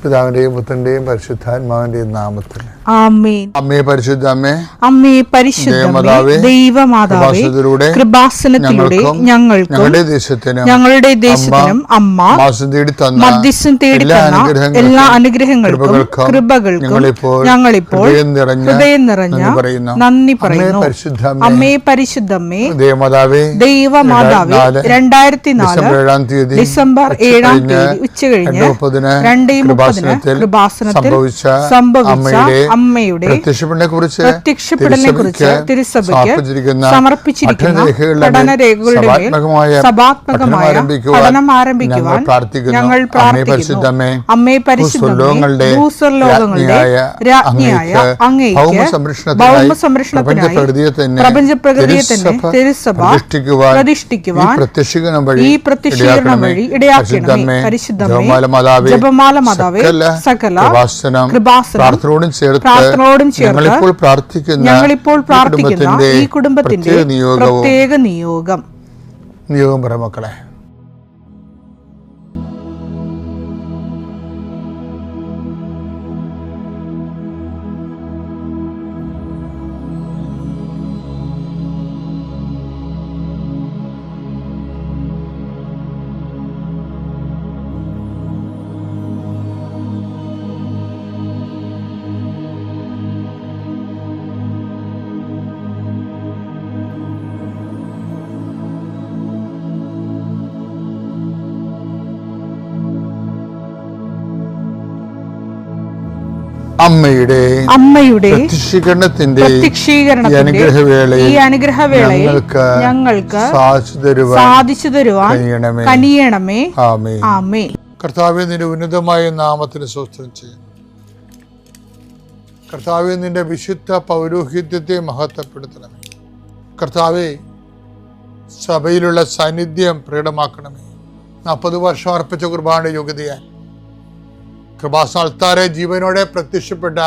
പിതാവിന്റെയും പുത്രന്റെയും പരിശുദ്ധാത്മാവിന്റെയും നാമത്തിൽ ആമേൻ. അമ്മേ പരിശുദ്ധ അമ്മേ, അമ്മേ പരിശുദ്ധ ദൈവമാതാവേ, കൃപാസനത്തിലൂടെ ഞങ്ങൾക്കും ഞങ്ങളുടെ ദേശത്തിനും അമ്മ മധ്യസ്ഥം തേടി തന്ന എല്ലാ അനുഗ്രഹങ്ങൾക്കും കൃപകൾക്കും ഞങ്ങളിപ്പോൾ ഹൃദയം നിറഞ്ഞ നന്ദി പറയുന്നു. അമ്മേ പരിശുദ്ധമ്മേ, ദൈവമാതാവേ, 2004 ഡിസംബർ 7 ഉച്ചകഴിഞ്ഞ് 2:30 കൃപാസനത്തിൽ സംഭവിച്ച അമ്മയുടെ പ്രത്യക്ഷപ്പെടലിനെക്കുറിച്ച് തിരുസഭയ്ക്ക് സമർപ്പിച്ചിരിക്കുന്ന പഠനരേഖകളുടെ മേൽ സഭാത്മകമായ പഠനം ആരംഭിക്കുവാൻ ഞങ്ങൾ പ്രാർത്ഥിക്കുന്നു. അമ്മേ പരിശുദ്ധമേ, ഭൂസ്വർലോകങ്ങളുടെ രാജ്ഞിയായ അങ്ങേയ്ക്ക് ഭൗമസംരക്ഷണത്തിനായി പ്രപഞ്ചപ്രകൃതിയെ തന്നെ തിരുസഭ പ്രതിഷ്ഠിക്കുവാൻ ഈ പ്രത്യക്ഷീകരണം വഴി ഇടയാക്കണമേ. പരിശുദ്ധമേ, ജപമാല മാതാവേ, സകല പ്രാർത്ഥനയോടും ചേർത്ത് ഞങ്ങളിപ്പോൾ പ്രാർത്ഥിക്കുന്ന ഈ കുടുംബത്തിന്റെ പ്രത്യേക നിയോഗം മക്കളെ. അമ്മയുടെ പ്രത്യക്ഷീകരണത്തിന്റെ ഈ അനുഗ്രഹവേളയിൽ ഞങ്ങൾക്ക് സാധിച്ചു തരുവാൻ കനിയണമേ. ആമേൻ. കർത്താവേ, നിന്റെ ഉന്നതമായ നാമത്തിന് സ്തോത്രം ചെയ്യുന്നു. കർത്താവേ, നിന്റെ വിശുദ്ധ പൗരോഹിത്യത്തെ മഹത്വപ്പെടുത്തണമേ. കർത്താവേ, സഭയിലുള്ള സാന്നിധ്യം പ്രകടമാക്കണമേ. 40 വർഷം അർപ്പിച്ച കുർബാനയുടെ യോഗ്യതയാൽ കൃപാസനത്താരെ ജീവനോടെ പ്രത്യക്ഷപ്പെട്ട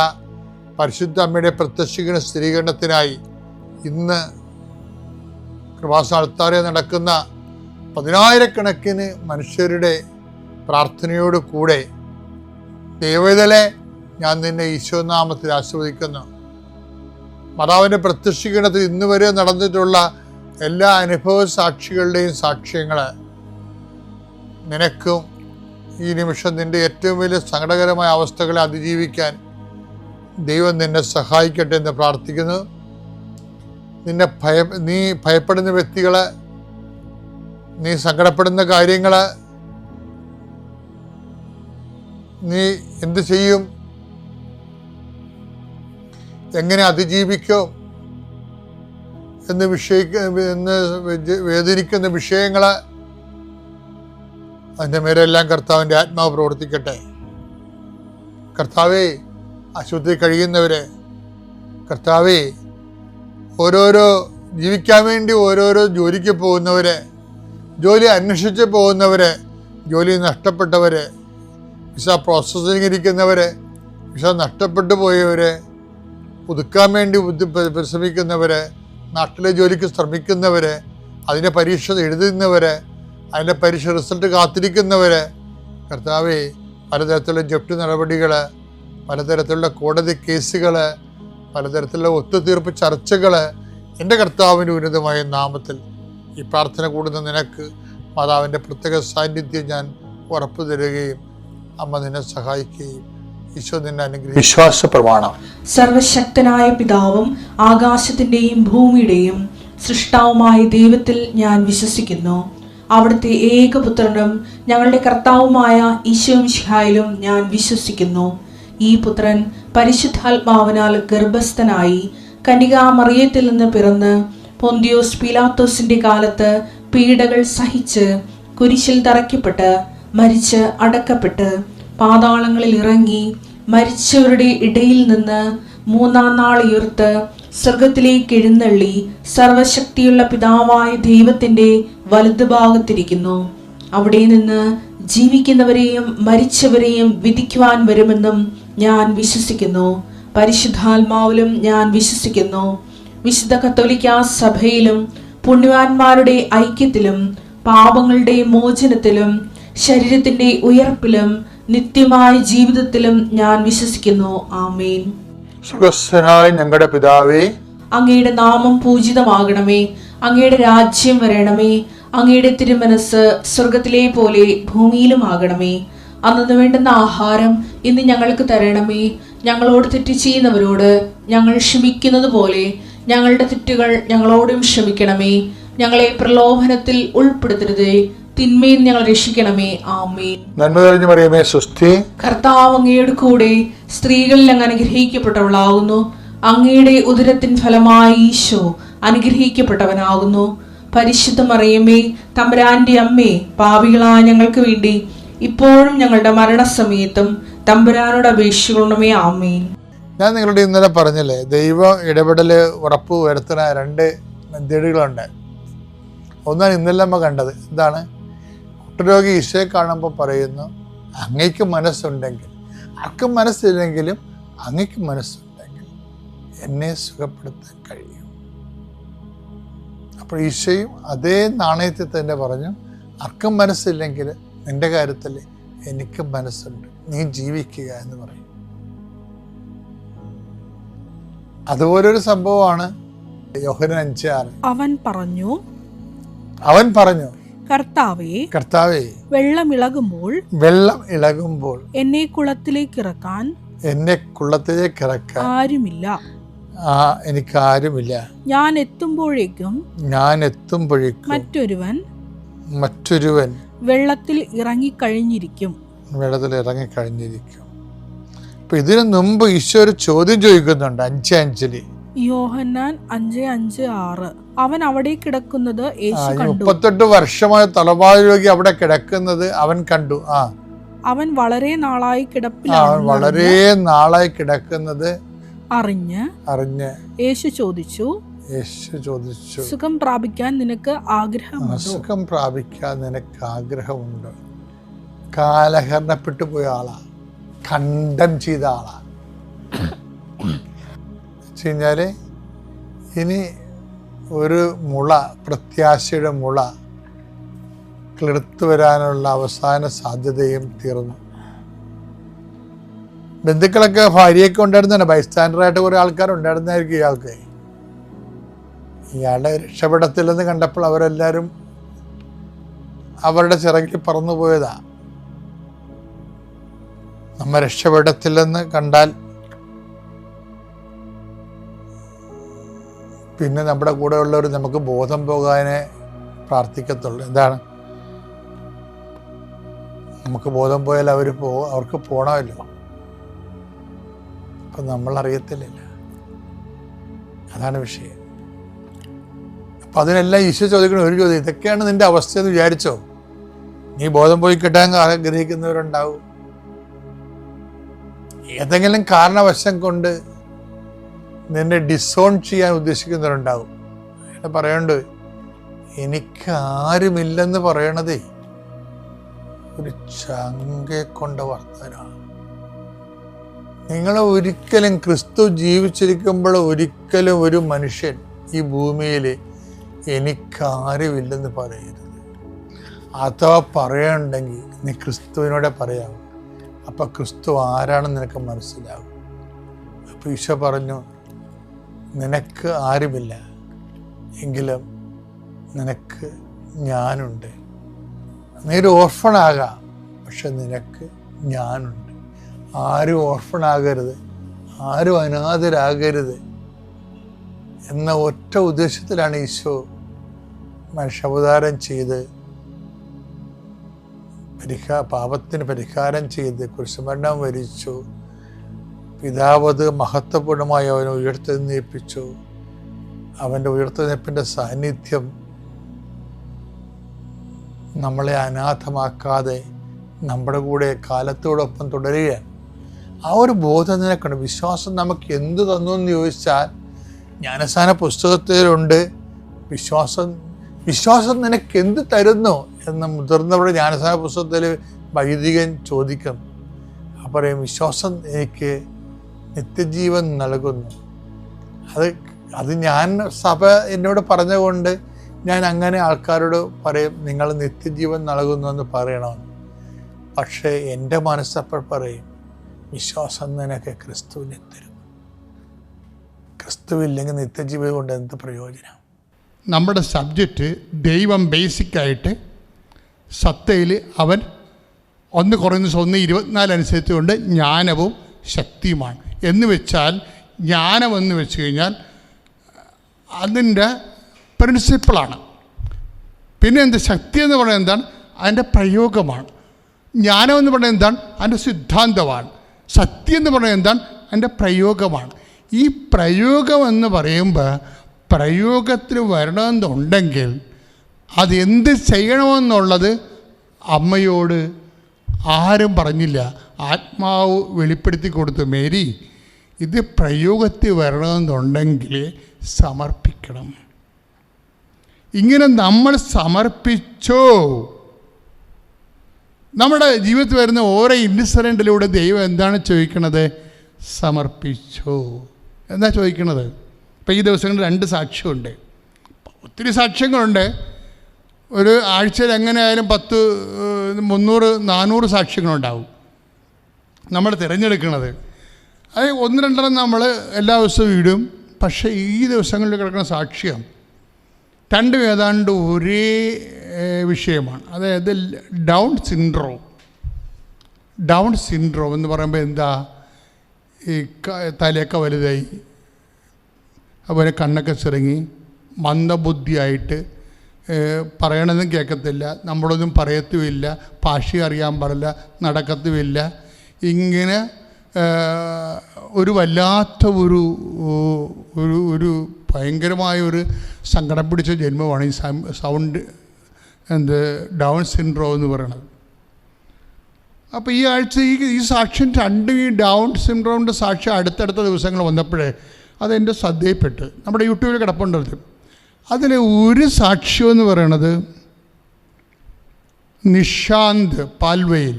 പരിശുദ്ധ അമ്മയുടെ പ്രത്യക്ഷീകരണ സ്ഥിരീകരണത്തിനായി ഇന്ന് കൃപാസനത്താരെ നടക്കുന്ന 10,000-കണക്കിന് മനുഷ്യരുടെ പ്രാർത്ഥനയോട് കൂടെ ദൈവവേദലെ ഞാൻ നിന്നെ ഈശോനാമത്തിൽ ആശീർവദിക്കുന്നു. മാതാവിൻ്റെ പ്രത്യക്ഷീകരണത്തിൽ ഇന്ന് വരെ നടന്നിട്ടുള്ള എല്ലാ അനുഭവ സാക്ഷികളുടെയും സാക്ഷ്യങ്ങൾ നിനക്കും ഈ നിമിഷം നിന്റെ ഏറ്റവും വലിയ സങ്കടകരമായ അവസ്ഥകളെ അതിജീവിക്കാൻ ദൈവം നിന്നെ സഹായിക്കട്ടെ എന്ന് പ്രാർത്ഥിക്കുന്നു. നീ ഭയപ്പെടുന്ന വ്യക്തികളെ, നീ സങ്കടപ്പെടുന്ന കാര്യങ്ങൾ, നീ എന്ത് ചെയ്യും, എങ്ങനെ അതിജീവിക്കും എന്ന് വേദനിക്കുന്ന വിഷയങ്ങൾ, അതിൻ്റെ മേലെല്ലാം കർത്താവിൻ്റെ ആത്മാവ് പ്രവർത്തിക്കട്ടെ. കർത്താവേ, ആശുപത്രി കഴിയുന്നവരെ, കർത്താവേ, ഓരോരോ ജീവിക്കാൻ വേണ്ടി ഓരോരോ ജോലിക്ക് പോകുന്നവരെ, ജോലി അന്വേഷിച്ച് പോകുന്നവരെ, ജോലി നഷ്ടപ്പെട്ടവരെ, വിസ പ്രോസസ്സിംഗ് ഇരിക്കുന്നവരെ, വിസ നഷ്ടപ്പെട്ടു പോയവരെ, പുതുക്കാൻ വേണ്ടി പരിശ്രമിക്കുന്നവരെ, നാട്ടിലെ ജോലിക്ക് ശ്രമിക്കുന്നവരെ, അതിൻ്റെ പരീക്ഷ എഴുതുന്നവരെ, അതിൻ്റെ പരീക്ഷ റിസൾട്ട് കാത്തിരിക്കുന്നവർ, കർത്താവേ, പലതരത്തിലുള്ള ജപ്തി നടപടികൾ, പലതരത്തിലുള്ള കോടതി കേസുകൾ, പലതരത്തിലുള്ള ഒത്തുതീർപ്പ് ചർച്ചകൾ, എൻ്റെ കർത്താവിൻ്റെ ഉന്നതമായ നാമത്തിൽ ഈ പ്രാർത്ഥന കൂടുന്ന നിനക്ക് മാതാവിൻ്റെ പ്രത്യേക സാന്നിധ്യം ഞാൻ ഉറപ്പു തരികയും അമ്മ നിന്നെ സഹായിക്കുകയും ഈശോ നിന്നെ അനുഗ്രഹിക്കും. വിശ്വാസ പ്രമാണം. സർവശക്തനായ പിതാവും ആകാശത്തിൻ്റെയും ഭൂമിയുടെയും സൃഷ്ടാവുമായ ദൈവത്തിൽ ഞാൻ വിശ്വസിക്കുന്നു. അവിടുത്തെ ഏകപുത്രനും ഞങ്ങളുടെ കർത്താവുമായ ഈശോ മിശിഹായിലും ഞാൻ വിശ്വസിക്കുന്നു. ഈ പുത്രൻ പരിശുദ്ധാത്മാവിനാൽ ഗർഭസ്ഥനായി കന്യകാമറിയത്തിൽ നിന്ന് പിറന്ന് പൊന്തിയോസ് പീലാത്തോസിന്റെ കാലത്ത് പീഡകൾ സഹിച്ച് കുരിശിൽ തറയ്ക്കപ്പെട്ട് മരിച്ച് അടക്കപ്പെട്ട് പാതാളങ്ങളിൽ ഇറങ്ങി മരിച്ചവരുടെ ഇടയിൽ നിന്ന് 3-ാം നാൾ ഉയർത്ത് സ്വർഗത്തിലേക്ക് എഴുന്നള്ളി സർവശക്തിയുള്ള പിതാവായ ദൈവത്തിന്റെ വലതുഭാഗത്തിരിക്കുന്നു. അവിടെ നിന്ന് ജീവിക്കുന്നവരെയും മരിച്ചവരെയും വിധിക്കുവാൻ വരുമെന്നും ഞാൻ വിശ്വസിക്കുന്നു. പരിശുദ്ധാത്മാവിലും ഞാൻ വിശ്വസിക്കുന്നു. വിശുദ്ധ കത്തോലിക്കാ സഭയിലും പുണ്യവാന്മാരുടെ ഐക്യത്തിലും പാപങ്ങളുടെ മോചനത്തിലും ശരീരത്തിന്റെ ഉയർപ്പിലും നിത്യമായ ജീവിതത്തിലും ഞാൻ വിശ്വസിക്കുന്നു. ആമേൻ. സുഖസ്ഥനായ ഞങ്ങളുടെ പിതാവേ, അങ്ങയുടെ നാമം പൂജിതമാകണമേ. അങ്ങയുടെ രാജ്യം വരണമേ. അങ്ങയുടെ തിരുമനസ് സ്വർഗത്തിലെ പോലെ ഭൂമിയിലുമാകണമേ. അന്നു വേണ്ടുന്ന ആഹാരം ഇന്ന് ഞങ്ങൾക്ക് തരണമേ. ഞങ്ങളോട് തെറ്റ് ചെയ്യുന്നവരോട് ഞങ്ങൾ ക്ഷമിക്കുന്നത് പോലെ ഞങ്ങളുടെ തെറ്റുകൾ ഞങ്ങളോടും ക്ഷമിക്കണമേ. ഞങ്ങളെ പ്രലോഭനത്തിൽ ഉൾപ്പെടുത്തരുതേ, തിന്മയിൽ ഞങ്ങൾ രക്ഷിക്കണമേ. ആമേൻ. നന്മ നിറഞ്ഞ മറിയമേ, സ്വസ്തി. കർത്താവ് അങ്ങയുടെ കൂടെ സ്ത്രീകളിൽ അങ്ങ് അനുഗ്രഹിക്കപ്പെട്ടവളാകുന്നു. അങ്ങയുടെ ഉദരത്തിൻ ഫലമായി ഈശോ അനുഗ്രഹിക്കപ്പെട്ടവനാകുന്നു. പരിശുദ്ധ മറിയമേ, തമ്പുരാന്റെ അമ്മേ, പാപികളായ ഞങ്ങൾക്ക് വേണ്ടി ഇപ്പോഴും ഞങ്ങളുടെ മരണസമയത്തും തമ്പുരാനോട് അപേക്ഷിക്കണമേ. ആമേൻ. ഞാൻ നിങ്ങളുടെ ഇന്നലെ പറഞ്ഞില്ലേ, ദൈവ ഇടപെടൽ ഉറപ്പ് വരുത്തുന്ന 2 മെത്തേഡുകളുണ്ട്. ഒന്നാണ് ഇന്നലെ നമ്മൾ കണ്ടത്. എന്താണ്? കുഷ്ഠരോഗി ഈശോയെ കാണുമ്പോൾ പറയുന്നു, അങ്ങയ്ക്ക് മനസ്സുണ്ടെങ്കിൽ, ആർക്കും മനസ്സില്ലെങ്കിലും അങ്ങയ്ക്ക് മനസ്സുണ്ടെങ്കിൽ എന്നെ സുഖപ്പെടുത്താൻ കഴിയും. അപ്പോൾ ഈശോയും അതേ നാണയത്തിൽ തന്നെ പറഞ്ഞു, ആർക്കും മനസ്സില്ലെങ്കിൽ നിന്റെ കാര്യത്തിൽ എനിക്ക് മനസ്സുണ്ട്, നീ ജീവിക്കുക എന്ന് പറയും. അതുപോലൊരു സംഭവമാണ് യോഹന്നാൻ 5:6. അവൻ പറഞ്ഞു കർത്താവേ, വെള്ളം ഇളകുമ്പോൾ എന്നെ കുളത്തിലേക്ക് ഇറക്കാൻ ആരുമില്ല. എനിക്ക് ആരുമില്ല. ഞാൻ എത്തുമ്പോഴേക്കും മറ്റൊരുവൻ വെള്ളത്തിൽ ഇറങ്ങിക്കഴിഞ്ഞിരിക്കും. അപ്പൊ ഇതിനു മുമ്പ് ഈശോ ഒരു ചോദ്യം ചോദിക്കുന്നുണ്ട് 5:5. യോഹന്നാൻ 5:5-6. അവൻ അവിടെ കിടക്കുന്നത് യേശു കണ്ടു. 38 വർഷമായ തലവാഴ രോഗി അവിടെ കിടക്കുന്നത് അവൻ കണ്ടു. അവൻ വളരെ നാളായി കിടക്കുന്നത് അറിഞ്ഞ് യേശു ചോദിച്ചു, സുഖം പ്രാപിക്കാൻ നിനക്ക് ആഗ്രഹമുണ്ടോ? കാലഹരണപ്പെട്ടു പോയ ആളാ, ഖണ്ഡം ചെയ്ത ആളാ. വെച്ചുകഴിഞ്ഞാല് ഇനി ഒരു മുള, പ്രത്യാശയുടെ മുള കിളിർത്തു വരാനുള്ള അവസാന സാധ്യതയും തീർന്നു. ബന്ധുക്കളൊക്കെ ഭാര്യയൊക്കെ ഉണ്ടായിരുന്നതാണ്, ബൈസ്റ്റാൻഡറായിട്ട് കുറെ ആൾക്കാരുണ്ടായിരുന്നായിരിക്കും ഇയാൾക്ക്. ഇയാളുടെ രക്ഷപ്പെടത്തില്ലെന്ന് കണ്ടപ്പോൾ അവരെല്ലാവരും അവരുടെ ചിറകിൽ പറന്നു പോയതാ. നമ്മ രക്ഷപ്പെടത്തില്ലെന്ന് കണ്ടാൽ പിന്നെ നമ്മുടെ കൂടെ ഉള്ളവർ നമുക്ക് ബോധം പോകാനേ പ്രാർത്ഥിക്കത്തുള്ളൂ. എന്താണ്? നമുക്ക് ബോധം പോയാൽ അവർക്ക് പോകണമല്ലോ. അപ്പം നമ്മൾ അറിയത്തില്ലല്ലോ. അതാണ് വിഷയം. അപ്പം അതിനെല്ലാം ഈശോ ചോദിക്കണം ഒരു ചോദ്യം, ഇതൊക്കെയാണ് നിന്റെ അവസ്ഥയെന്ന് വിചാരിച്ചോ? നീ ബോധം പോയി കിട്ടാൻ ആഗ്രഹിക്കുന്നവരുണ്ടാവും. ഏതെങ്കിലും കാരണവശം കൊണ്ട് നിന്നെ ഡിസോൺ ചെയ്യാൻ ഉദ്ദേശിക്കുന്നവരുണ്ടാവും. പറയണ്ട്, എനിക്ക് ആരുമില്ലെന്ന് പറയണതേ ഒരു ചങ്കെ കൊണ്ട വർത്തനാണ്. നിങ്ങൾ ഒരിക്കലും ക്രിസ്തു ജീവിച്ചിരിക്കുമ്പോൾ ഒരിക്കലും ഒരു മനുഷ്യൻ ഈ ഭൂമിയിൽ എനിക്കാരുമില്ലെന്ന് പറയരുത്. അഥവാ പറയണ്ടെങ്കിൽ നീ ക്രിസ്തുവിനോടെ പറയാം. അപ്പം ക്രിസ്തു ആരാണെന്ന് നിനക്ക് മനസ്സിലാകും. അപ്പം ഈശോ പറഞ്ഞു, നിനക്ക് ആരുമില്ല എങ്കിലും നിനക്ക് ഞാനുണ്ട്. നീ ഒരു ഓർഫണാകാം, പക്ഷെ നിനക്ക് ഞാനുണ്ട്. ആരും ഓർഫണാകരുത്, ആരും അനാഥരാകരുത് എന്ന ഒറ്റ ഉദ്ദേശത്തിലാണ് ഈശോ മനുഷ്യാവതാരം ചെയ്ത് പാപത്തിന് പരിഹാരം ചെയ്ത് കുരിശുമരണം വരിച്ചു. പിതാവത് മഹത്വപൂർണമായി അവനെ ഉയർത്തെഴുന്നേൽപ്പിച്ചു. അവൻ്റെ ഉയർത്തെഴുന്നേൽപ്പിൻ്റെ സാന്നിധ്യം നമ്മളെ അനാഥമാക്കാതെ നമ്മുടെ കൂടെ കാലത്തോടൊപ്പം തുടരുകയാണ്. ആ ഒരു ബോധം നിനക്കുണ്ട്. വിശ്വാസം നമുക്ക് എന്ത് തന്നു എന്ന് ചോദിച്ചാൽ ജ്ഞാനസ്നാന പുസ്തകത്തിലുണ്ട്. വിശ്വാസം നിനക്ക് എന്ത് തരുന്നു എന്ന് മുതിർന്നവരുടെ ജ്ഞാനസ്നാന പുസ്തകത്തിൽ വൈദികൻ ചോദിക്കും. പറയും, വിശ്വാസം എനിക്ക് നിത്യജീവൻ നൽകുന്നു. അത് ഞാൻ സഭ എന്നോട് പറഞ്ഞുകൊണ്ട് ഞാൻ അങ്ങനെ ആൾക്കാരോട് പറയും, നിങ്ങൾ നിത്യജീവൻ നൽകുന്നു എന്ന് പറയണമെന്ന്. പക്ഷേ എൻ്റെ മനസ്സപ്പോൾ പറയും, വിശ്വാസം നിനക്ക് ക്രിസ്തുവിനെ തരും. ക്രിസ്തുവില്ലെങ്കിൽ നിത്യജീവിതം കൊണ്ട് എന്ത് പ്രയോജനം? നമ്മുടെ സബ്ജക്റ്റ് ദൈവം ബേസിക്കായിട്ട് സത്തയിൽ അവൻ 1 കൊറിന്തോസ് 1:24 അനുസരിച്ചുകൊണ്ട് ജ്ഞാനവും ശക്തിയുമാണ്. എന്ന് വെച്ചാൽ ജ്ഞാനമെന്ന് വെച്ച് കഴിഞ്ഞാൽ അതിൻ്റെ പ്രിൻസിപ്പിളാണ്. പിന്നെ എന്ത് ശക്തി എന്ന് പറയുന്നത് എന്താണ്? അതിൻ്റെ പ്രയോഗമാണ്. ജ്ഞാനം എന്ന് പറയുന്നത് എന്താണ്? അതിൻ്റെ സിദ്ധാന്തമാണ്. ശക്തി എന്ന് പറയുന്നത് എന്താണ്? അതിൻ്റെ പ്രയോഗമാണ്. ഈ പ്രയോഗം എന്ന് പറയുമ്പോൾ പ്രയോഗത്തിൽ വരണമെന്നുണ്ടെങ്കിൽ അത് എന്ത് ചെയ്യണമെന്നുള്ളത് അമ്മയോട് ആരും പറഞ്ഞില്ല. ആത്മാവ് വെളിപ്പെടുത്തി കൊടുത്തു, മേരി ഇത് പ്രയോഗത്തിൽ വരണമെന്നുണ്ടെങ്കിൽ സമർപ്പിക്കണം. ഇങ്ങനെ നമ്മൾ സമർപ്പിച്ചോ, നമ്മുടെ ജീവിതത്തിൽ വരുന്ന ഓരോ ഇൻസിഡൻറ്റിലൂടെ ദൈവം എന്താണ് ചോദിക്കണത്? സമർപ്പിച്ചോ എന്താ ചോദിക്കണത്? ഇപ്പം ഈ ദിവസങ്ങളിൽ 2 സാക്ഷ്യമുണ്ട്. ഒത്തിരി സാക്ഷ്യങ്ങളുണ്ട്. ഒരു ആഴ്ചയിൽ എങ്ങനെയായാലും 10, 300, 400 സാക്ഷ്യങ്ങളുണ്ടാവും നമ്മൾ തിരഞ്ഞെടുക്കുന്നത്. അത് 1-2 നമ്മൾ എല്ലാ ദിവസവും ഇടും. പക്ഷേ ഈ ദിവസങ്ങളിൽ കിടക്കുന്ന സാക്ഷ്യം 2 ഏതാണ്ട് ഒരേ വിഷയമാണ്. അതായത് ഡൗൺ സിൻഡ്രോം എന്ന് പറയുമ്പോൾ എന്താ? ഈ തലയൊക്കെ വലുതായി, അതുപോലെ കണ്ണൊക്കെ ചിറങ്ങി, മന്ദബുദ്ധിയായിട്ട്, പറയണതും കേൾക്കത്തില്ല, നമ്മളൊന്നും പറയത്തുമില്ല, ഭാഷ അറിയാൻ പാടില്ല, നടക്കത്തുമില്ല. ഇങ്ങനെ ഒരു വല്ലാത്ത ഒരു ഭയങ്കരമായൊരു സങ്കടം പിടിച്ച ജന്മമാണ് ഈ ഡൗൺ സിൻഡ്രോം എന്ന് പറയുന്നത്. അപ്പോൾ ഈ ആഴ്ച ഈ സാക്ഷ്യം 2 ഈ ഡൗൺ സിൻഡ്രോമിൻ്റെ സാക്ഷ്യം അടുത്തടുത്ത ദിവസങ്ങൾ വന്നപ്പോഴേ അതെൻ്റെ ശ്രദ്ധയിൽപ്പെട്ട്. നമ്മുടെ യൂട്യൂബിൽ കിടപ്പുണ്ടത്. അതിൽ ഒരു സാക്ഷ്യം എന്ന് പറയണത് നിഷാന്ത് പാൽവയൽ,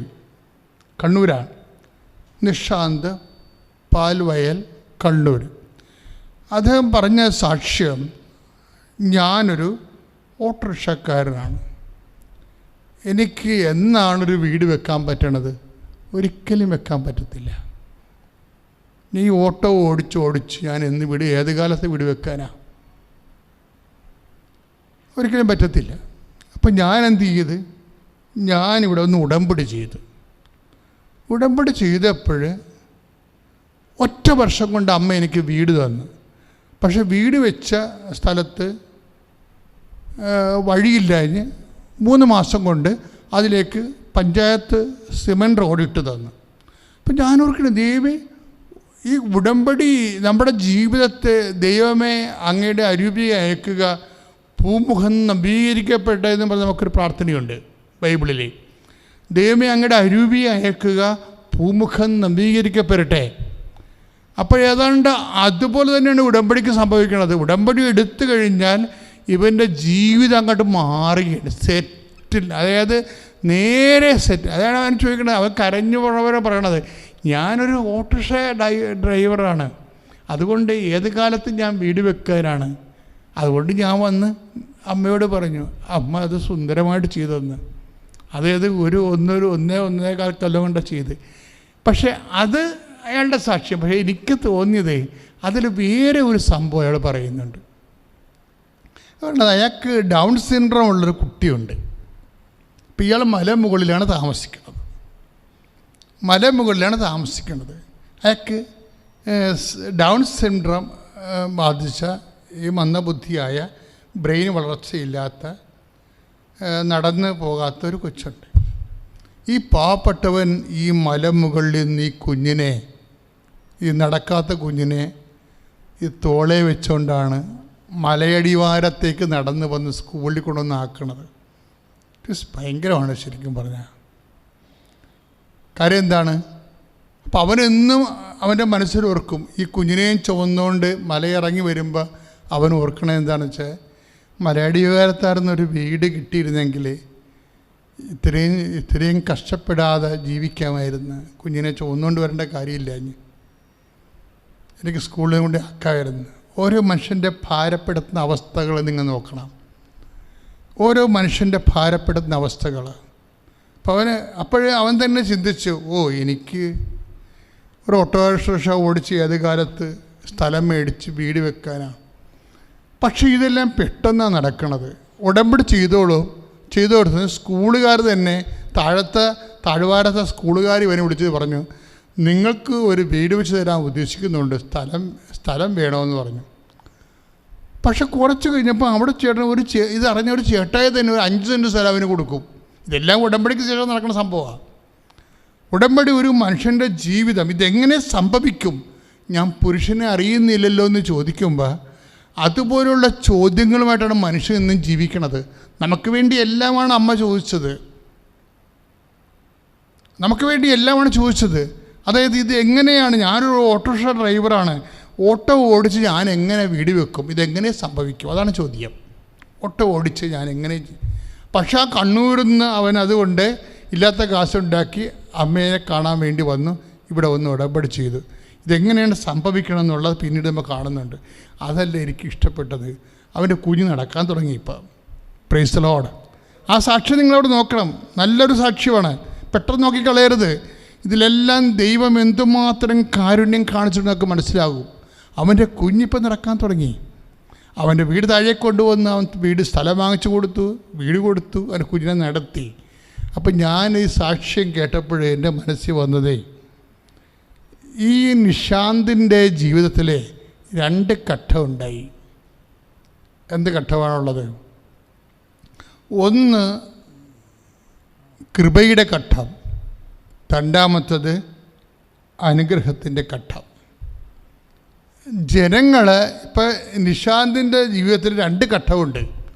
കണ്ണൂരാണ്. നിഷാന്ത് പാൽവയൽ, കണ്ണൂർ. അദ്ദേഹം പറഞ്ഞ സാക്ഷ്യം, ഞാനൊരു ഓട്ടോറിക്ഷക്കാരനാണ്, എനിക്ക് എന്നാണൊരു വീട് വെക്കാൻ പറ്റണത്? ഒരിക്കലും വെക്കാൻ പറ്റത്തില്ല. ഈ ഓട്ടോ ഓടിച്ച് ഞാൻ എന്ന് വീട്, ഏത് കാലത്ത് വീട് വെക്കാനാ? ഒരിക്കലും പറ്റത്തില്ല. അപ്പം ഞാൻ എന്ത് ചെയ്ത്, ഞാനിവിടെ ഒന്ന് ഉടമ്പടി ചെയ്തപ്പോൾ 1 വർഷം കൊണ്ട് അമ്മ എനിക്ക് വീട് തന്നു. പക്ഷെ വീട് വെച്ച സ്ഥലത്ത് വഴിയില്ലാഞ്ഞ് 3 മാസം കൊണ്ട് അതിലേക്ക് പഞ്ചായത്ത് സിമൻറ്റ് റോഡിട്ട് തന്നു. അപ്പം ഞാനോർക്കണം, ദൈവമേ ഈ ഉടമ്പടി നമ്മുടെ ജീവിതത്തെ, ദൈവമേ അങ്ങയുടെ അരൂപി അയക്കുക, പൂമുഖം നവീകരിക്കപ്പെട്ടതെന്ന് പറഞ്ഞ് നമുക്കൊരു പ്രാർത്ഥനയുണ്ട് ബൈബിളിൽ. ദൈവമേ അങ്ങയുടെ അരൂപി അയക്കുക, പൂമുഖം നവീകരിക്കപ്പെടട്ടെ. അപ്പോൾ ഏതാണ്ട് അതുപോലെ തന്നെയാണ് ഉടമ്പടിക്ക് സംഭവിക്കുന്നത്. ഉടമ്പടി എടുത്തു കഴിഞ്ഞാൽ ഇവൻ്റെ ജീവിതം അങ്ങോട്ട് മാറുകയാണ്, സെറ്റിൽ, അതായത് നേരെ സെറ്റ്. അതാണ് അവൻ ചോദിക്കുന്നത്. അവൻ കരഞ്ഞു പോണവരെ പറയണത്, ഞാനൊരു ഓട്ടോറിക്ഷ ഡ്രൈവറാണ്, അതുകൊണ്ട് ഏത് കാലത്തും ഞാൻ വീട് വെക്കാനാണ്. അതുകൊണ്ട് ഞാൻ വന്ന് അമ്മയോട് പറഞ്ഞു, അമ്മ അത് സുന്ദരമായിട്ട് ചെയ്തെന്ന്. അതായത് 1.5 കൊല്ലം കൊണ്ട് ചെയ്ത്. പക്ഷേ അത് അയാളുടെ സാക്ഷ്യം. പക്ഷേ എനിക്ക് തോന്നിയത് അതിൽ വേറെ ഒരു സംഭവം അയാൾ പറയുന്നുണ്ട്. അതുകൊണ്ട് അയാൾക്ക് ഡൗൺ സിൻഡ്രോം ഉള്ളൊരു കുട്ടിയുണ്ട്. ഇപ്പം ഇയാൾ മലമുകളിലാണ് താമസിക്കുന്നത്. അയാൾക്ക് ഡൗൺ സിൻഡ്രോം ബാധിച്ച ഈ മന്ദബുദ്ധിയായ, ബ്രെയിൻ വളർച്ചയില്ലാത്ത, നടന്ന് പോകാത്തൊരു കൊച്ചുണ്ട്. ഈ പാവപ്പെട്ടവൻ ഈ മലമുകളിൽ നിന്ന് ഈ നടക്കാത്ത കുഞ്ഞിനെ ഈ തോളെ വെച്ചുകൊണ്ടാണ് മലയടിവാരത്തേക്ക് നടന്ന് വന്ന് സ്കൂളിൽ കൊണ്ടുവന്ന് ആക്കണത്. ഭയങ്കരമാണ് ശരിക്കും പറഞ്ഞാൽ. കാര്യം എന്താണ്? അപ്പം അവനെന്നും അവൻ്റെ മനസ്സിൽ ഓർക്കും, ഈ കുഞ്ഞിനെയും ചുവന്നുകൊണ്ട് മലയിറങ്ങി വരുമ്പോൾ അവൻ ഓർക്കണത് എന്താണെന്ന് വെച്ചാൽ, മലയടിവാരത്തായിരുന്നൊരു വീട് കിട്ടിയിരുന്നെങ്കിൽ ഇത്രയും കഷ്ടപ്പെടാതെ ജീവിക്കാമായിരുന്നു, കുഞ്ഞിനെ ചുവന്നുകൊണ്ട് വരേണ്ട കാര്യമില്ല, എനിക്ക് സ്കൂളിൽ കൊണ്ട് ആക്കാമായിരുന്നു. ഓരോ മനുഷ്യൻ്റെ ഭാരപ്പെടുത്തുന്ന അവസ്ഥകൾ നിങ്ങൾ നോക്കണം. ഓരോ മനുഷ്യൻ്റെ ഭാരപ്പെടുത്തുന്ന അവസ്ഥകൾ. അപ്പോൾ അപ്പോഴേ അവൻ തന്നെ ചിന്തിച്ചു, എനിക്ക് ഒരു ഓട്ടോറിക്ഷ ഓടിച്ച് ഏത് കാലത്ത് സ്ഥലം മേടിച്ച് വീട് വെക്കാനാണ്. പക്ഷേ ഇതെല്ലാം പെട്ടെന്നാണ് നടക്കണത്. ഉടമ്പടി ചെയ്തു കൊടുത്തത് സ്കൂളുകാർ തന്നെ താഴ്വാരത്തെ സ്കൂളുകാർ ഇവനെ വിളിച്ച് പറഞ്ഞു, നിങ്ങൾക്ക് ഒരു വീട് വെച്ച് തരാൻ ഉദ്ദേശിക്കുന്നുണ്ട്, സ്ഥലം വേണമെന്ന് പറഞ്ഞു. പക്ഷെ കുറച്ച് കഴിഞ്ഞപ്പോൾ അവിടെ ചേട്ടൻ ഇതറിഞ്ഞ ഒരു ചേട്ടായി തന്നെ ഒരു 5 സെൻറ്റ് സ്ഥലം അവന് കൊടുക്കും. ഇതെല്ലാം ഉടമ്പടിക്ക് ശേഷം നടക്കുന്ന സംഭവമാണ്. ഉടമ്പടി ഒരു മനുഷ്യൻ്റെ ജീവിതം ഇതെങ്ങനെ സംഭവിക്കും, ഞാൻ പുരുഷനെ അറിയുന്നില്ലല്ലോ എന്ന് ചോദിക്കുമ്പോൾ അതുപോലുള്ള ചോദ്യങ്ങളുമായിട്ടാണ് മനുഷ്യൻ ഇന്നും ജീവിക്കണത്. നമുക്ക് വേണ്ടി എല്ലാമാണ് അമ്മ ചോദിച്ചത്, നമുക്ക് വേണ്ടി എല്ലാമാണ് ചോദിച്ചത്. അതായത് ഇത് എങ്ങനെയാണ്, ഞാനൊരു ഓട്ടോറിക്ഷ ഡ്രൈവറാണ്, ഓട്ടോ ഓടിച്ച് ഞാൻ എങ്ങനെ വീട് വെക്കും, ഇതെങ്ങനെ സംഭവിക്കും, അതാണ് ചോദ്യം. ഓട്ടോ ഓടിച്ച് ഞാൻ എങ്ങനെ. പക്ഷെ ആ കണ്ണൂരിന്ന് അവൻ അതുകൊണ്ട് ഇല്ലാത്ത കാശുണ്ടാക്കി അമ്മയെ കാണാൻ വേണ്ടി വന്നു, ഇവിടെ വന്ന് ഉടമ്പടി ചെയ്തു. ഇതെങ്ങനെയാണ് സംഭവിക്കണം എന്നുള്ളത് പിന്നീട് നമ്മൾ കാണുന്നുണ്ട്. അതല്ല എനിക്ക് ഇഷ്ടപ്പെട്ടത്, അവൻ്റെ കുഞ്ഞ് നടക്കാൻ തുടങ്ങി ഇപ്പം. Praise the Lord. ആ സാക്ഷി നിങ്ങളവിടെ നോക്കണം, നല്ലൊരു സാക്ഷ്യമാണ്, പെട്ടെന്ന് നോക്കിക്കളയരുത്. ഇതിലെല്ലാം ദൈവം എന്തുമാത്രം കാരുണ്യം കാണിച്ചിട്ട് മനസ്സിലാകും. അവൻ്റെ കുഞ്ഞിപ്പം നടക്കാൻ തുടങ്ങി. അവൻ്റെ വീട് താഴെ കൊണ്ടുവന്ന് അവൻ സ്ഥലം വാങ്ങിച്ചു കൊടുത്തു, വീട് കൊടുത്തു, അവൻ്റെ കുഞ്ഞിനെ നടത്തി. അപ്പം ഞാൻ ഈ സാക്ഷ്യം കേട്ടപ്പോഴേ എൻ്റെ മനസ്സിൽ വന്നതേ, ഈ നിശാന്തിൻ്റെ ജീവിതത്തിലെ 2 ഘട്ടമുണ്ടായി. എന്ത് ഘട്ടമാണുള്ളത്? ഒന്ന് കൃപയുടെ ഘട്ടം, രണ്ടാമത്തത് അനുഗ്രഹത്തിൻ്റെ ഘട്ടം. ജനങ്ങൾ ഇപ്പം നിശാന്തിൻ്റെ ജീവിതത്തിൽ 2 ഘട്ടമുണ്ട്.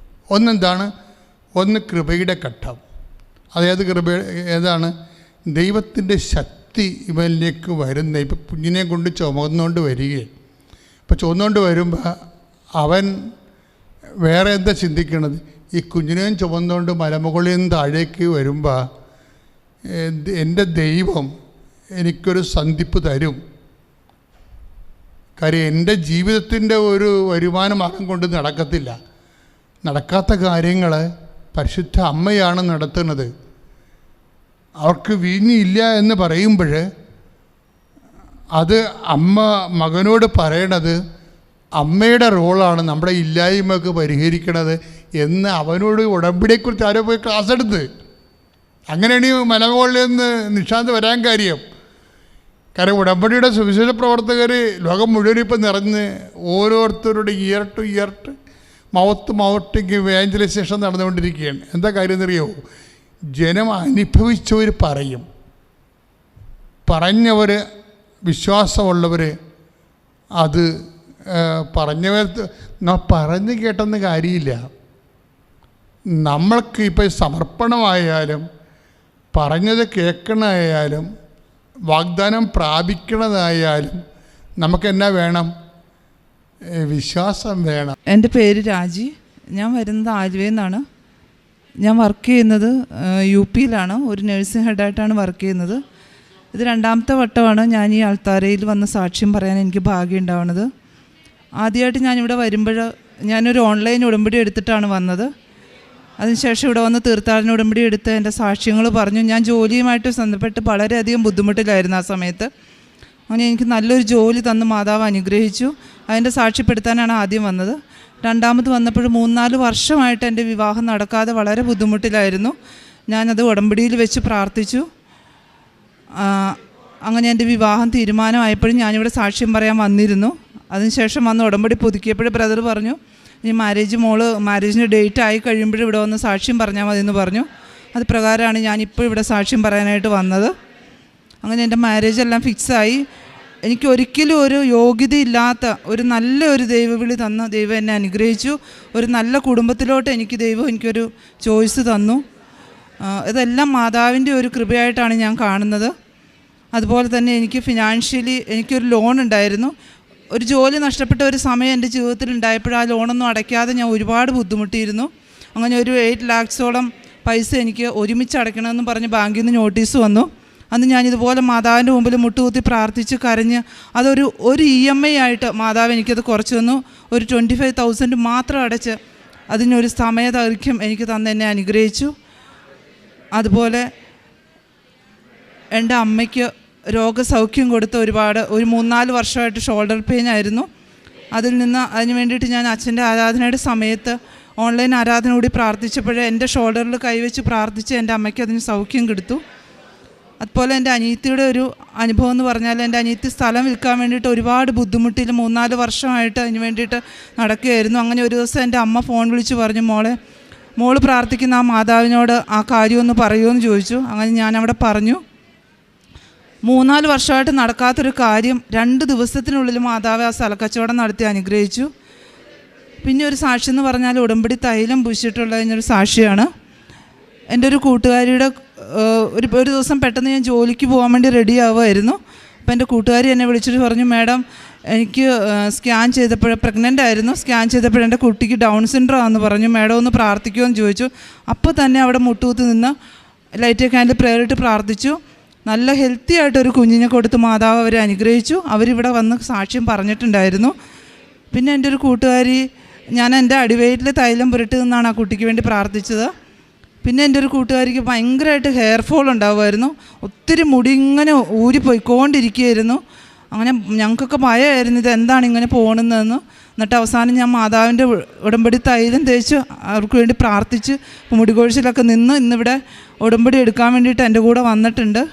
ഒന്നെന്താണ്? ഒന്ന് കൃപയുടെ ഘട്ടം. അതായത് ഏതാണ്? ദൈവത്തിൻ്റെ ശക്തി ഇവനിലേക്ക് വരുന്ന. ഇപ്പം കുഞ്ഞിനെ കൊണ്ട് ചുമന്നുകൊണ്ട് വരികയാണ്. ഇപ്പം ചുമന്നുകൊണ്ട് വരുമ്പോൾ അവൻ വേറെ എന്താ ചിന്തിക്കണത്? ഈ കുഞ്ഞിനെയും ചുമന്നുകൊണ്ട് മലമുകളിൽ നിന്ന് താഴേക്ക് വരുമ്പോൾ എൻ്റെ ദൈവം എനിക്കൊരു സന്ധിപ്പ് തരും. കാര്യം എൻ്റെ ജീവിതത്തിൻ്റെ ഒരു വരുമാന മാർഗം കൊണ്ട് നടക്കത്തില്ല. നടക്കാത്ത കാര്യങ്ങൾ പരിശുദ്ധ അമ്മയാണ് നടത്തുന്നത്. അവർക്ക് വീഞ്ഞില്ല എന്ന് പറയുമ്പോൾ അത് അമ്മ മകനോട് പറയണത് അമ്മയുടെ റോളാണ് നമ്മുടെ ഇല്ലായ്മയൊക്കെ പരിഹരിക്കണത് എന്ന് അവനോട് ഉടമ്പടിയെക്കുറിച്ച് ആരോ പോയി ക്ലാസ് എടുത്ത്. അങ്ങനെയാണ് ഈ മലമുകളിൽ നിന്ന് നിശാന്ത് വരാൻ കാര്യം. കാരണം ഉടമ്പടിയുടെ സുവിശേഷ പ്രവർത്തകർ ലോകം മുഴുവൻ ഇപ്പം നിറഞ്ഞ് ഓരോരുത്തരുടെ year two year mouth evangelisation നടന്നുകൊണ്ടിരിക്കുകയാണ്. എന്താ കാര്യം എന്നറിയോ? ജനം അനുഭവിച്ചവർ പറയും, പറഞ്ഞവർ വിശ്വാസമുള്ളവർ അത് പറഞ്ഞവർ പറഞ്ഞു കേട്ടെന്ന് കാര്യമില്ല. നമ്മൾക്ക് ഇപ്പോൾ സമർപ്പണമായാലും പറഞ്ഞത് കേൾക്കണമായാലും വാഗ്ദാനം പ്രാപിക്കണതായാലും നമുക്കെന്നാ വേണം? വിശ്വാസം വേണം. എൻ്റെ പേര് രാജി, ഞാൻ വരുന്നത് ആലുവയിൽ നിന്നാണ്. ഞാൻ വർക്ക് ചെയ്യുന്നത് UP-യിലാണ്, ഒരു നഴ്സിംഗ് ഹെഡായിട്ടാണ് വർക്ക് ചെയ്യുന്നത്. ഇത് 2ാമത്തെ വട്ടമാണ് ഞാൻ ഈ അൾത്താരയിൽ വന്ന് സാക്ഷ്യം പറയാൻ എനിക്ക് ഭാഗ്യം ഉണ്ടാവുന്നത്. ആദ്യമായിട്ട് ഞാനിവിടെ വരുമ്പോൾ ഞാനൊരു ഓൺലൈൻ ഉടമ്പടി എടുത്തിട്ടാണ് വന്നത്. അതിനുശേഷം ഇവിടെ വന്ന് തീർത്ഥാടന ഉടമ്പടി എടുത്ത് എൻ്റെ സാക്ഷ്യങ്ങൾ പറഞ്ഞു. ഞാൻ ജോലിയുമായിട്ട് ബന്ധപ്പെട്ട് വളരെയധികം ബുദ്ധിമുട്ടിലായിരുന്നു ആ സമയത്ത്. അങ്ങനെ എനിക്ക് നല്ലൊരു ജോലി തന്ന് മാതാവ് അനുഗ്രഹിച്ചു. അതിൻ്റെ സാക്ഷ്യപ്പെടുത്താനാണ് ആദ്യം വന്നത്. 2ാമത് വന്നപ്പോൾ 3-4 വർഷമായിട്ട് എൻ്റെ വിവാഹം നടക്കാതെ വളരെ ബുദ്ധിമുട്ടിലായിരുന്നു. ഞാനത് ഉടമ്പടിയിൽ വെച്ച് പ്രാർത്ഥിച്ചു. അങ്ങനെ എൻ്റെ വിവാഹം തീരുമാനമായപ്പോഴും ഞാനിവിടെ സാക്ഷ്യം പറയാൻ വന്നിരുന്നു. അതിനുശേഷം വന്ന് ഉടമ്പടി പുതുക്കിയപ്പോഴും ബ്രദർ പറഞ്ഞു, ഈ മാരേജിന് ഡേറ്റ് ആയി കഴിയുമ്പോഴും ഇവിടെ വന്ന് സാക്ഷ്യം പറഞ്ഞാൽ മതി എന്ന് പറഞ്ഞു. അത് പ്രകാരമാണ് ഞാനിപ്പോൾ ഇവിടെ സാക്ഷ്യം പറയാനായിട്ട് വന്നത്. അങ്ങനെ എൻ്റെ മാരേജെല്ലാം ഫിക്സായി. എനിക്ക് ഒരിക്കലും ഒരു യോഗ്യതയില്ലാത്ത ഒരു നല്ലൊരു ദൈവവിളി തന്ന ദൈവം എന്നെ അനുഗ്രഹിച്ചു. ഒരു നല്ല കുടുംബത്തിലോട്ട് എനിക്കൊരു ചോയ്സ് തന്നു. ഇതെല്ലാം മാതാവിൻ്റെ ഒരു കൃപയായിട്ടാണ് ഞാൻ കാണുന്നത്. അതുപോലെ തന്നെ എനിക്ക് ഫിനാൻഷ്യലി എനിക്കൊരു ലോൺ ഉണ്ടായിരുന്നു. ഒരു ജോലി നഷ്ടപ്പെട്ട ഒരു സമയം എൻ്റെ ജീവിതത്തിൽ ഉണ്ടായപ്പോൾ ആ ലോണൊന്നും അടയ്ക്കാതെ ഞാൻ ഒരുപാട് ബുദ്ധിമുട്ടിയിരുന്നു. അങ്ങനെ ഒരു 8 lakhs-ഓളം പൈസ എനിക്ക് ഒരുമിച്ച് അടയ്ക്കണമെന്ന് പറഞ്ഞ് ബാങ്കിൽ നിന്ന് നോട്ടീസ് വന്നു. അന്ന് ഞാനിതുപോലെ മാതാവിൻ്റെ മുമ്പിൽ മുട്ടുകുത്തി പ്രാർത്ഥിച്ച് കരഞ്ഞ് അതൊരു EMI ആയിട്ട് മാതാവ് എനിക്കത് കുറച്ച് തന്നു. ഒരു 25,000 മാത്രം അടച്ച് അതിനൊരു സമയദൈർഘ്യം എനിക്ക് തന്ന് എന്നെ അനുഗ്രഹിച്ചു. അതുപോലെ എൻ്റെ അമ്മയ്ക്ക് രോഗസൗഖ്യം കൊടുത്ത് ഒരു 3-4 വർഷമായിട്ട് ഷോൾഡർ പെയിൻ ആയിരുന്നു. അതിന് വേണ്ടിയിട്ട് ഞാൻ അച്ഛൻ്റെ ആരാധനയുടെ സമയത്ത് ഓൺലൈൻ ആരാധന കൂടി പ്രാർത്ഥിച്ചപ്പോൾ എൻ്റെ ഷോൾഡറിൽ കൈവച്ച് പ്രാർത്ഥിച്ച് എൻ്റെ അമ്മയ്ക്ക് അതിന് സൗഖ്യം കൊടുത്തു. അതുപോലെ എൻ്റെ അനിയത്തിയുടെ ഒരു അനുഭവം എന്ന് പറഞ്ഞാൽ, എൻ്റെ അനിയത്തി സ്ഥലം വിൽക്കാൻ വേണ്ടിയിട്ട് ഒരുപാട് ബുദ്ധിമുട്ടിൽ 3-4 വർഷമായിട്ട് അതിന് വേണ്ടിയിട്ട് നടക്കുകയായിരുന്നു. അങ്ങനെ ഒരു ദിവസം എൻ്റെ അമ്മ ഫോൺ വിളിച്ച് പറഞ്ഞു, മോള് പ്രാർത്ഥിക്കുന്ന ആ മാതാവിനോട് ആ കാര്യമൊന്ന് പറയുമെന്ന് ചോദിച്ചു. അങ്ങനെ ഞാൻ അവിടെ പറഞ്ഞു. 3-4 വർഷമായിട്ട് നടക്കാത്തൊരു കാര്യം 2 ദിവസത്തിനുള്ളിൽ മാതാവ് ആ സ്ഥലക്കച്ചവടം നടത്തി അനുഗ്രഹിച്ചു. പിന്നെ ഒരു സാക്ഷി എന്ന് പറഞ്ഞാൽ ഉടമ്പടി തൈലം പൂശിയിട്ടുള്ളതിനൊരു സാക്ഷിയാണ്. എൻ്റെ ഒരു കൂട്ടുകാരിയുടെ ഒരു ദിവസം പെട്ടെന്ന് ഞാൻ ജോലിക്ക് പോകാൻ വേണ്ടി റെഡി ആവുമായിരുന്നു. അപ്പോൾ എൻ്റെ കൂട്ടുകാരി എന്നെ വിളിച്ചിട്ട് പറഞ്ഞു, മാഡം എനിക്ക് സ്കാൻ ചെയ്തപ്പോൾ പ്രഗ്നൻ്റ് ആയിരുന്നു, സ്കാൻ ചെയ്തപ്പോൾ എൻ്റെ കുട്ടിക്ക് ഡൗൺ സിൻഡ്രോം ആണെന്ന് പറഞ്ഞു, മാഡം ഒന്ന് പ്രാർത്ഥിക്കുമെന്ന് ചോദിച്ചു. അപ്പോൾ തന്നെ അവിടെ മുട്ടുകുത്തി നിന്ന് ലൈറ്റ് ക്യാൻഡിൽ പ്രേയർ ഇട്ട് പ്രാർത്ഥിച്ചു. നല്ല ഹെൽത്തി ആയിട്ടൊരു കുഞ്ഞിനെ കൊടുത്ത് മാതാവ് അവരെ അനുഗ്രഹിച്ചു. അവരിവിടെ വന്ന് സാക്ഷ്യം പറഞ്ഞിട്ടുണ്ടായിരുന്നു. പിന്നെ എൻ്റെ ഒരു കൂട്ടുകാരി, ഞാൻ എൻ്റെ അടിവയറ്റിൽ തൈലം പുരട്ടി നിന്നാണ് ആ കുട്ടിക്ക് വേണ്ടി പ്രാർത്ഥിച്ചത്. പിന്നെ എൻ്റെ ഒരു കൂട്ടുകാരിക്ക് ഭയങ്കരമായിട്ട് ഹെയർ ഫോൾ ഉണ്ടാവുമായിരുന്നു. ഒത്തിരി മുടി ഇങ്ങനെ ഊരിപ്പോയിക്കൊണ്ടിരിക്കുകയായിരുന്നു. അങ്ങനെ ഞങ്ങൾക്കൊക്കെ ഭയമായിരുന്നു ഇതെന്താണ് ഇങ്ങനെ പോകണമെന്ന്. എന്നിട്ട് അവസാനം ഞാൻ മാതാവിൻ്റെ ഉടമ്പടി തൈലം തേച്ച് അവർക്ക് വേണ്ടി പ്രാർത്ഥിച്ച് മുടികൊഴിച്ചിലൊക്കെ നിന്ന് ഇന്നിവിടെ ഉടമ്പടി എടുക്കാൻ വേണ്ടിയിട്ട് എൻ്റെ കൂടെ വന്നിട്ടുണ്ട്.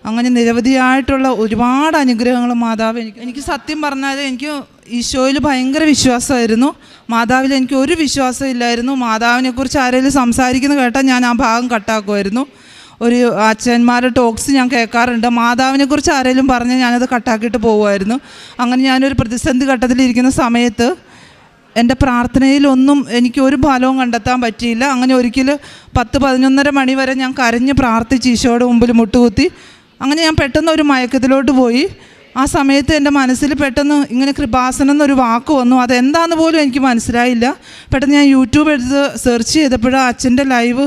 അങ്ങനെ നിരവധിയായിട്ടുള്ള ഒരുപാട് അനുഗ്രഹങ്ങൾ മാതാവ് എനിക്ക് സത്യം പറഞ്ഞാൽ എനിക്ക് ഈശോയിൽ ഭയങ്കര വിശ്വാസമായിരുന്നു. മാതാവിൽ എനിക്ക് ഒരു വിശ്വാസം ഇല്ലായിരുന്നു. മാതാവിനെക്കുറിച്ച് ആരെങ്കിലും സംസാരിക്കുന്നത് കേട്ടാൽ ഞാൻ ആ ഭാഗം കട്ടാക്കുമായിരുന്നു. ഒരു അച്ഛന്മാരുടെ ടോക്സ് ഞാൻ കേൾക്കാറുണ്ട്, മാതാവിനെക്കുറിച്ച് ആരെങ്കിലും പറഞ്ഞ് ഞാനത് കട്ടാക്കിയിട്ട് പോകുമായിരുന്നു. അങ്ങനെ ഞാനൊരു പ്രതിസന്ധി ഘട്ടത്തിലിരിക്കുന്ന സമയത്ത് എൻ്റെ പ്രാർത്ഥനയിലൊന്നും എനിക്ക് ഒരു ഫലവും കണ്ടെത്താൻ പറ്റിയില്ല. അങ്ങനെ ഒരിക്കൽ 10-11:30 മണി വരെ ഞാൻ കരഞ്ഞ് പ്രാർത്ഥിച്ച് ഈശോയുടെ മുമ്പിൽ മുട്ടുകുത്തി. അങ്ങനെ ഞാൻ പെട്ടെന്ന് ഒരു മയക്കത്തിലോട്ട് പോയി. ആ സമയത്ത് എൻ്റെ മനസ്സിൽ പെട്ടെന്ന് ഇങ്ങനെ കൃപാസനം എന്നൊരു വാക്ക് വന്നു. അതെന്താണെന്ന് പോലും എനിക്ക് മനസ്സിലായില്ല. പെട്ടെന്ന് ഞാൻ യൂട്യൂബ് എടുത്ത് സെർച്ച് ചെയ്തപ്പോഴും അച്ഛൻ്റെ ലൈവ്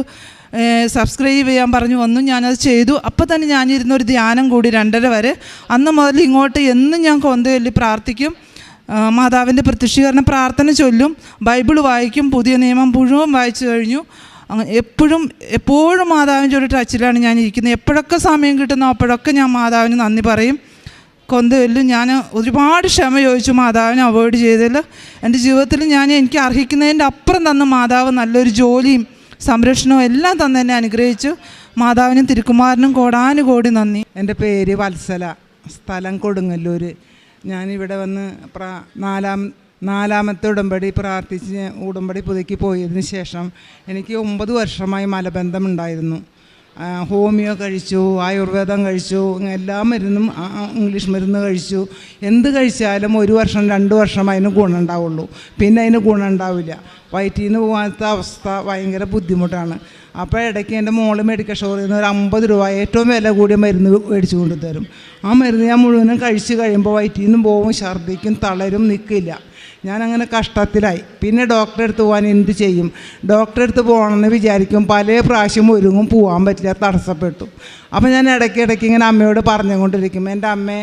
സബ്സ്ക്രൈബ് ചെയ്യാൻ പറഞ്ഞു വന്നു. ഞാനത് ചെയ്തു. അപ്പോൾ തന്നെ ഞാനിരുന്നൊരു ധ്യാനം കൂടി 2:30 വരെ. അന്ന് മുതൽ ഇങ്ങോട്ട് എന്നും ഞാൻ കൊന്തയൊല്ലി പ്രാർത്ഥിക്കും. മാതാവിൻ്റെ പ്രത്യക്ഷീകരണ പ്രാർത്ഥന ചൊല്ലും, ബൈബിൾ വായിക്കും, പുതിയ നിയമം മുഴുവൻ വായിച്ചു കഴിഞ്ഞു. അങ്ങനെ എപ്പോഴും മാതാവിൻ്റെ ഒരു ടച്ചിലാണ് ഞാൻ ഇരിക്കുന്നത്. എപ്പോഴൊക്കെ സമയം കിട്ടുന്നോ അപ്പോഴൊക്കെ ഞാൻ മാതാവിന് നന്ദി പറയും, കൊന്തയൊല്ലും. ഞാൻ ഒരുപാട് ക്ഷമ ചോദിച്ചു മാതാവിനെ അവോയ്ഡ് ചെയ്തതിൽ. എൻ്റെ ജീവിതത്തിൽ എനിക്ക് അർഹിക്കുന്നതിൻ്റെ അപ്പുറം തന്ന മാതാവ് നല്ലൊരു ജോലിയും സംരക്ഷണവും എല്ലാം തന്നെ എന്നെ അനുഗ്രഹിച്ചു. മാതാവിനും തിരുക്കുമാരനും കോടാനുകോടി നന്ദി. എൻ്റെ പേര് വത്സല, സ്ഥലം കൊടുങ്ങല്ലൂർ. ഞാനിവിടെ വന്ന് നാലാമത്തെ ഉടമ്പടി പ്രാർത്ഥിച്ച് ഉടമ്പടി പുതുക്കി പോയതിന് ശേഷം എനിക്ക് 9 വർഷമായി മലബന്ധം ഉണ്ടായിരുന്നു. ഹോമിയോ കഴിച്ചു, ആയുർവേദം കഴിച്ചു, എല്ലാ മരുന്നും ഇംഗ്ലീഷ് മരുന്ന് കഴിച്ചു. എന്ത് കഴിച്ചാലും 1 വർഷം 2 വർഷം അതിന് ഗുണം ഉണ്ടാവുള്ളൂ, പിന്നെ അതിന് ഗുണം ഉണ്ടാവില്ല. വയറ്റിൽ നിന്ന് പോകാത്ത അവസ്ഥ ഭയങ്കര ബുദ്ധിമുട്ടാണ്. അപ്പോൾ ഇടയ്ക്ക് എൻ്റെ മോള് മെഡിക്കൽ സ്റ്റോറിൽ നിന്ന് ഒരു 50 രൂപ ഏറ്റവും വില കൂടിയ മരുന്ന് മേടിച്ചു കൊണ്ട് തരും. ആ മരുന്ന് ഞാൻ മുഴുവനും കഴിച്ച് കഴിയുമ്പോൾ വയറ്റിൽ നിന്നും പോവും, ഛർദ്ദിക്കും, തളരും, നിൽക്കില്ല. ഞാനങ്ങനെ കഷ്ടത്തിലായി. പിന്നെ ഡോക്ടറെ അടുത്ത് പോകാൻ എന്ത് ചെയ്യും? ഡോക്ടറെ അടുത്ത് പോകണമെന്ന് വിചാരിക്കും, പല പ്രാവശ്യം ഒരുങ്ങും, പോകാൻ പറ്റില്ല, തടസ്സപ്പെട്ടു. അപ്പോൾ ഞാൻ ഇടയ്ക്കിടയ്ക്ക് ഇങ്ങനെ അമ്മയോട് പറഞ്ഞുകൊണ്ടിരിക്കും, എൻ്റെ അമ്മേ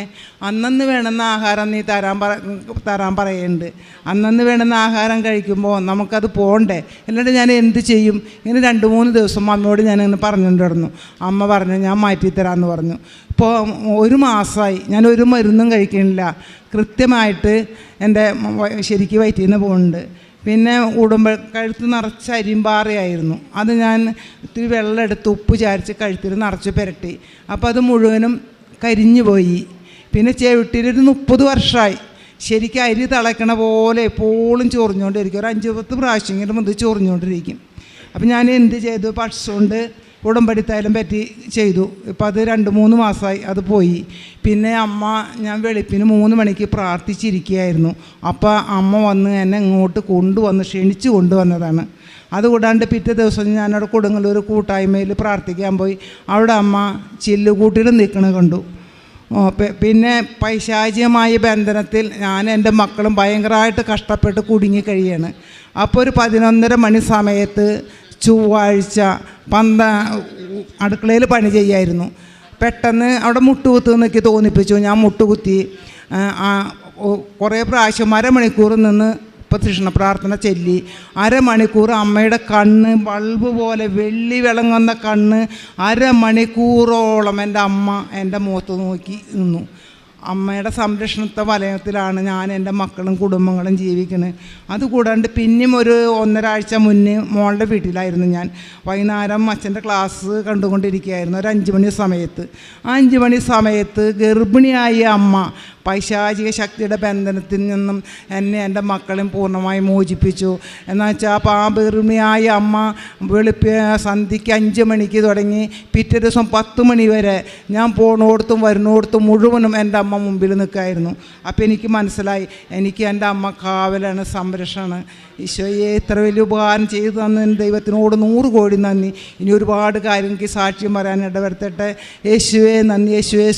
അന്നന്ന് വേണമെന്ന ആഹാരം നീ തരാൻ പറയുന്നുണ്ട്. അന്നന്ന് വേണമെന്ന ആഹാരം കഴിക്കുമ്പോൾ നമുക്കത് പോകണ്ടേ, എന്നിട്ട് ഞാൻ എന്ത് ചെയ്യും? ഇങ്ങനെ 2-3 ദിവസം അമ്മയോട് ഞാനിങ്ങനെ പറഞ്ഞുകൊണ്ടിരുന്നു. അമ്മ പറഞ്ഞു ഞാൻ മാറ്റിത്തരാമെന്ന് പറഞ്ഞു. ഇപ്പോൾ 1 മാസമായി ഞാൻ ഒരു മരുന്നും കഴിക്കണില്ല. കൃത്യമായിട്ട് എൻ്റെ ശരിക്ക് വയറ്റിൽ നിന്ന് പോകുന്നുണ്ട്. പിന്നെ കഴുത്ത് നിറച്ച് അരിമ്പാറയായിരുന്നു. അത് ഞാൻ ഇത്തിരി വെള്ളം എടുത്ത് ഉപ്പ് ചാരിച്ച് കഴുത്തിൽ നിറച്ച് പുരട്ടി. അപ്പോൾ അത് മുഴുവനും കരിഞ്ഞു പോയി. പിന്നെ ചെവിട്ടിലൊരു 30 വർഷമായി ശരിക്കും അരി തിളയ്ക്കണ പോലെ എപ്പോഴും ചൊറിഞ്ഞുകൊണ്ടിരിക്കും. ഒരു 5-10 പ്രാവശ്യമെങ്കിലും ഇത് ചൊറിഞ്ഞുകൊണ്ടിരിക്കും. അപ്പം ഞാൻ എന്ത് ചെയ്തു? പക്ഷുകൊണ്ട് ഉടമ്പടി തൈലം പറ്റി ചെയ്തു. ഇപ്പം അത് 2-3 മാസമായി അത് പോയി. പിന്നെ ഞാൻ വെളുപ്പിന് 3 മണിക്ക് പ്രാർത്ഥിച്ചിരിക്കുകയായിരുന്നു. അപ്പോൾ അമ്മ വന്ന് എന്നെ ഇങ്ങോട്ട് കൊണ്ടുവന്ന് ക്ഷണിച്ച് കൊണ്ടുവന്നതാണ്. അതുകൂടാണ്ട് പിറ്റേ ദിവസം ഞാനവിടെ കൊടുങ്ങല്ലൂർ കൂട്ടായ്മയിൽ പ്രാർത്ഥിക്കാൻ പോയി. അവിടെ അമ്മ ചില്ലുകൂട്ടിൽ നിൽക്കണ കണ്ടു. പിന്നെ പൈശാചികമായ ബന്ധനത്തിൽ ഞാൻ എൻ്റെ മക്കളും ഭയങ്കരമായിട്ട് കഷ്ടപ്പെട്ട് കുടുങ്ങിക്കഴിയാണ്. അപ്പോൾ ഒരു 11:30 മണി സമയത്ത് ചൊവ്വാഴ്ച അടുക്കളയിൽ പണി ചെയ്യായിരുന്നു. പെട്ടെന്ന് അവിടെ മുട്ടുകുത്ത് എന്നൊക്കെ തോന്നിപ്പിച്ചു. ഞാൻ മുട്ടുകുത്തി കുറേ പ്രാവശ്യം 1/2 മണിക്കൂർ നിന്ന് പ്രദക്ഷിണ പ്രാർത്ഥന ചൊല്ലി അരമണിക്കൂർ അമ്മയുടെ കണ്ണ് ബൾബ് പോലെ വെള്ളി വിളങ്ങുന്ന കണ്ണ് അരമണിക്കൂറോളം എൻ്റെ അമ്മ എൻ്റെ മുഖത്ത് നോക്കി നിന്നു. അമ്മയുടെ സംരക്ഷണത്തെ വലയത്തിലാണ് ഞാൻ എൻ്റെ മക്കളും കുടുംബങ്ങളും ജീവിക്കുന്നത്. അതുകൂടാണ്ട് പിന്നെയും ഒരു 1.5 ആഴ്ച മുന്നേ മോളുടെ വീട്ടിലായിരുന്നു ഞാൻ. വൈകുന്നേരം അച്ഛൻ്റെ ക്ലാസ് കണ്ടുകൊണ്ടിരിക്കുകയായിരുന്നു. ഒരു 5 മണി സമയത്ത്. ആ 5 മണി സമയത്ത് ഗർഭിണിയായ അമ്മ പൈശാചിക ശക്തിയുടെ ബന്ധനത്തിൽ നിന്നും എന്നെ എൻ്റെ മക്കളെയും പൂർണ്ണമായി മോചിപ്പിച്ചു. എന്നു വെച്ചാൽ അപ്പോൾ ആ ഗർഭിണിയായ അമ്മ സന്ധ്യയ്ക്ക് 5 മണിക്ക് തുടങ്ങി പിറ്റേ ദിവസം 10 മണി വരെ ഞാൻ പോണോടത്തും വരുന്നോടത്തും മുഴുവനും എൻ്റെ അമ്മ മുമ്പിൽ നിൽക്കായിരുന്നു. അപ്പോൾ എനിക്ക് മനസ്സിലായി എനിക്ക് എൻ്റെ അമ്മ കാവലാണ്, സംരക്ഷണമാണ്. ഈശോയെ ഇത്ര വലിയ ഉപകാരം ചെയ്തു തന്നതിന് ദൈവത്തിനോട് 100 കോടി നന്ദി. ഇനി ഒരുപാട് കാര്യം എനിക്ക് സാക്ഷ്യം പറയാൻ ഇടവരുത്തട്ടെ. യേശുവേ നന്ദി, യേശുവേ